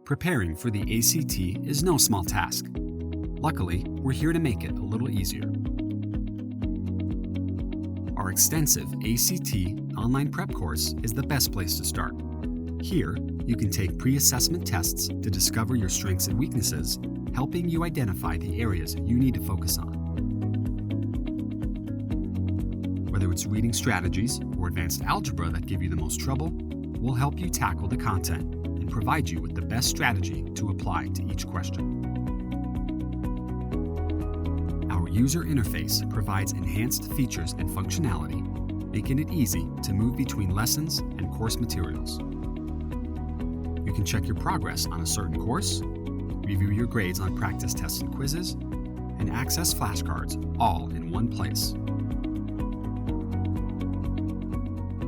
Preparing for the ACT is no small task. Luckily, we're here to make it a little easier. Our extensive ACT online prep course is the best place to start. Here, you can take pre-assessment tests to discover your strengths and weaknesses, helping you identify the areas you need to focus on. Whether it's reading strategies or advanced algebra that give you the most trouble, we'll help you tackle the content and provide you with the best strategy to apply to each question. Our user interface provides enhanced features and functionality, making it easy to move between lessons and course materials. You can check your progress on a certain course, review your grades on practice tests and quizzes, and access flashcards all in one place.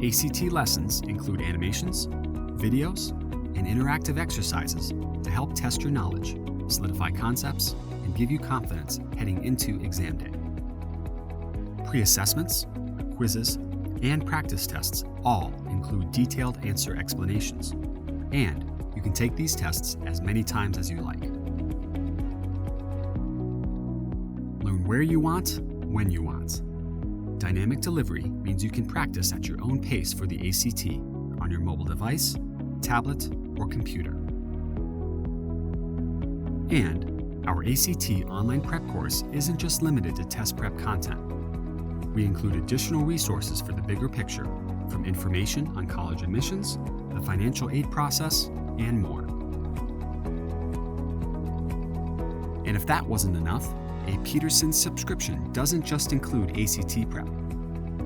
ACT lessons include animations, videos, and interactive exercises to help test your knowledge, solidify concepts, and give you confidence heading into exam day. Pre-assessments, quizzes, and practice tests all include detailed answer explanations, and you can take these tests as many times as you like. Learn where you want, when you want. Dynamic delivery means you can practice at your own pace for the ACT on your mobile device, tablet, or computer. And our ACT online prep course isn't just limited to test prep content. We include additional resources for the bigger picture, from information on college admissions, the financial aid process, and more. And if that wasn't enough, a Peterson subscription doesn't just include ACT prep.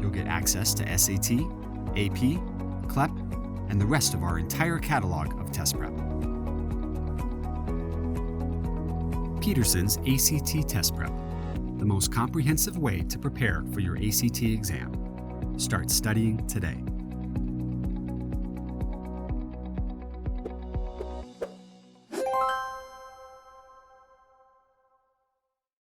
You'll get access to SAT, AP, CLEP, and the rest of our entire catalog of test prep. Peterson's ACT Test Prep, the most comprehensive way to prepare for your ACT exam. Start studying today.